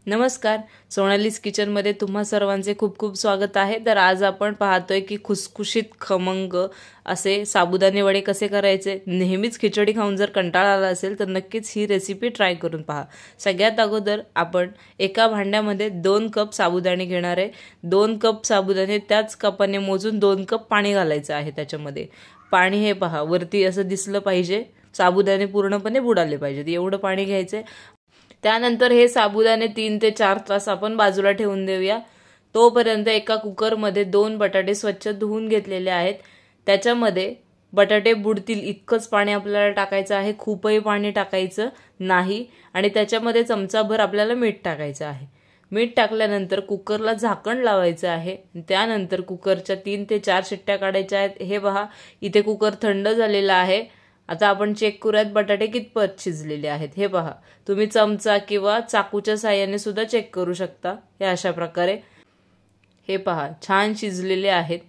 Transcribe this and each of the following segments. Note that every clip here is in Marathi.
नमस्कार, सोनालीज किचनमध्ये तुम्हा सर्वांचे खूप खूप स्वागत आहे। तर आज आपण पाहतोय की खुसखुशीत खमंग असे साबुदाणे वडे कसे करायचे। नेहमीच खिचडी खाऊन जर कंटाळा आला असेल तर नक्कीच ही रेसिपी ट्राय करून पहा। सगळ्यात अगोदर आपण एका भांड्यामध्ये 2 कप साबुदाणे घेणार आहे। 2 कप साबुदाणे त्याच कपाने मोजून 2 कप पाणी घालायचं आहे। त्याच्यामध्ये पाणी हे पहा वरती असं दिसलं पाहिजे, साबुदाणे पूर्णपणे बुडाले पाहिजेत एवढं पाणी घ्यायचे। त्यानंतर हे साबुदाणे 3 ते 4 तास आपण बाजूला ठेवून देऊया। तोपर्यंत एका कुकरमध्ये 2 बटाटे स्वच्छ धुवून घेतलेले आहेत। त्याच्यामध्ये बटाटे बुडतील इतकंच पाणी आपल्याला टाकायचं आहे, खूपही पाणी टाकायचं नाही। आणि त्याच्यामध्ये चमचाभर आपल्याला मीठ टाकायचं आहे। मीठ टाकल्यानंतर कुकरला झाकण लावायचं आहे। त्यानंतर कुकरच्या 3 ते 4 शिट्ट्या काढायच्या आहेत। हे पहा इथे कुकर थंड झालेला आहे। आता आपण चेक करूयात बटाटे कितपत शिजलेले आहेत। हे पहा तुम्ही चमचा किंवा चाकूच्या साहाय्याने सुद्धा चेक करू शकता। हे अशा प्रकारे हे पहा छान शिजलेले आहेत।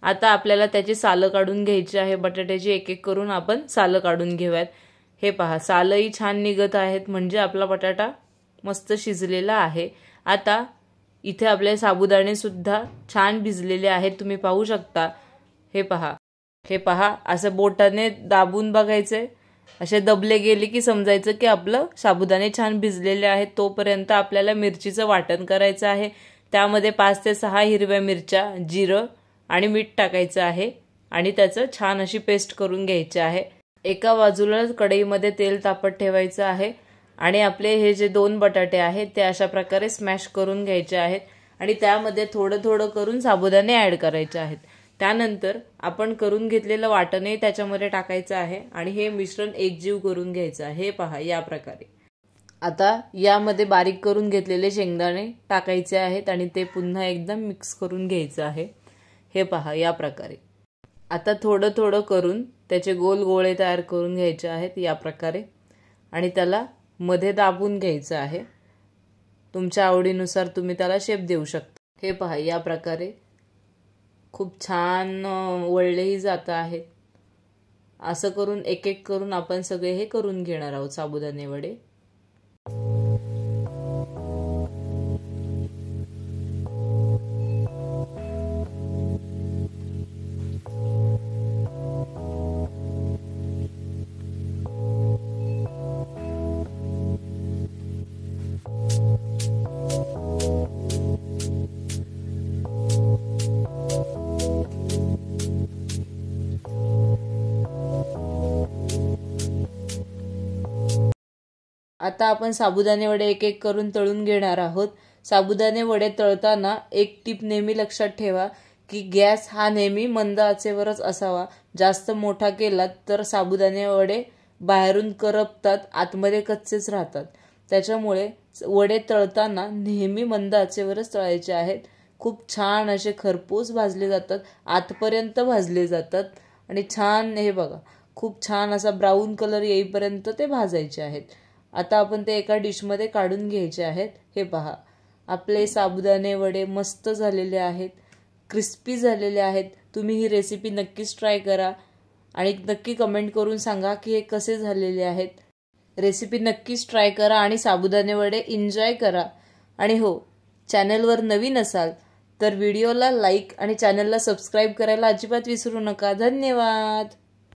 आता आपल्याला त्याची सालं काढून घ्यायची आहे। बटाट्याची एक एक करून आपण सालं काढून घेऊयात। हे पहा सालही छान निघत आहेत, म्हणजे आपला बटाटा मस्त शिजलेला आहे। आता इथे आपले साबुदाणे सुद्धा छान भिजलेले आहेत, तुम्ही पाहू शकता। हे पहा असं बोटाने दाबून बघायचे, असे दबले गेले की समजायचं की आपलं साबुदाणे छान भिजलेले आहेत। तोपर्यंत आपल्याला मिरचीचं वाटण करायचं आहे। त्यामध्ये 5 ते 6 हिरव्या मिरच्या, जिरं आणि मीठ टाकायचं आहे आणि त्याचं छान अशी पेस्ट करून घ्यायची आहे। एका बाजूला कढईमध्ये तेल तापत ठेवायचं आहे आणि आपले हे जे 2 बटाटे आहेत ते अशा प्रकारे स्मॅश करून घ्यायचे आहेत आणि त्यामध्ये थोडं थोडं करून साबुदाणे ॲड करायचे आहेत। त्यानंतर आपण करून घेतलेलं वाटणही त्याच्यामध्ये टाकायचं आहे आणि हे मिश्रण एकजीव करून घ्यायचं आहे। हे पहा या प्रकारे। आता यामध्ये बारीक करून घेतलेले शेंगदाणे टाकायचे आहेत आणि ते पुन्हा एकदम मिक्स करून घ्यायचं आहे। हे पहा या प्रकारे। आता थोडं थोडं करून त्याचे गोल गोळे तयार करून घ्यायचे आहेत या प्रकारे आणि त्याला मध्ये दाबून घ्यायचं आहे। तुमच्या आवडीनुसार तुम्ही त्याला शेप देऊ शकता। हे पहा या प्रकारे खूप छान वळलेही जात आहेत। असं करून एक एक करून आपण सगळे हे करून घेणार आहोत साबुदाणे वडे। आता आपण साबुदाणे वडे एक एक करून तळून घेणार आहोत। साबुदाणे वडे तळताना एक टिप नेहमी लक्षात ठेवा की गॅस हा नेहमी मंद आचेवरच असावा। जास्त मोठा केला तर साबुदाणे वडे बाहेरून करपतात, आतमध्ये कच्चेच राहतात। त्याच्यामुळे वडे तळताना नेहमी मंद आचेवरच तळायचे आहेत। खूप छान असे खरपूस भाजले जातात, आतपर्यंत भाजले जातात आणि छान हे बघा खूप छान असा ब्राऊन कलर येईपर्यंत ते भाजायचे आहेत। आता आपण ते एका डिशमध्ये काढून घ्यायचे आहेत। हे पहा आपले साबुदाणे वडे मस्त झालेले आहेत, क्रिस्पी झालेले आहेत। तुम्ही ही रेसिपी नक्कीच ट्राय करा आणि नक्की कमेंट करून सांगा की हे कसे झालेले आहेत। रेसिपी नक्कीच ट्राय करा आणि साबुदाणे वडे एन्जॉय करा। आणि हो, चॅनलवर नवीन असाल तर व्हिडिओला लाईक आणि चॅनलला सबस्क्राईब करायला अजिबात विसरू नका। धन्यवाद।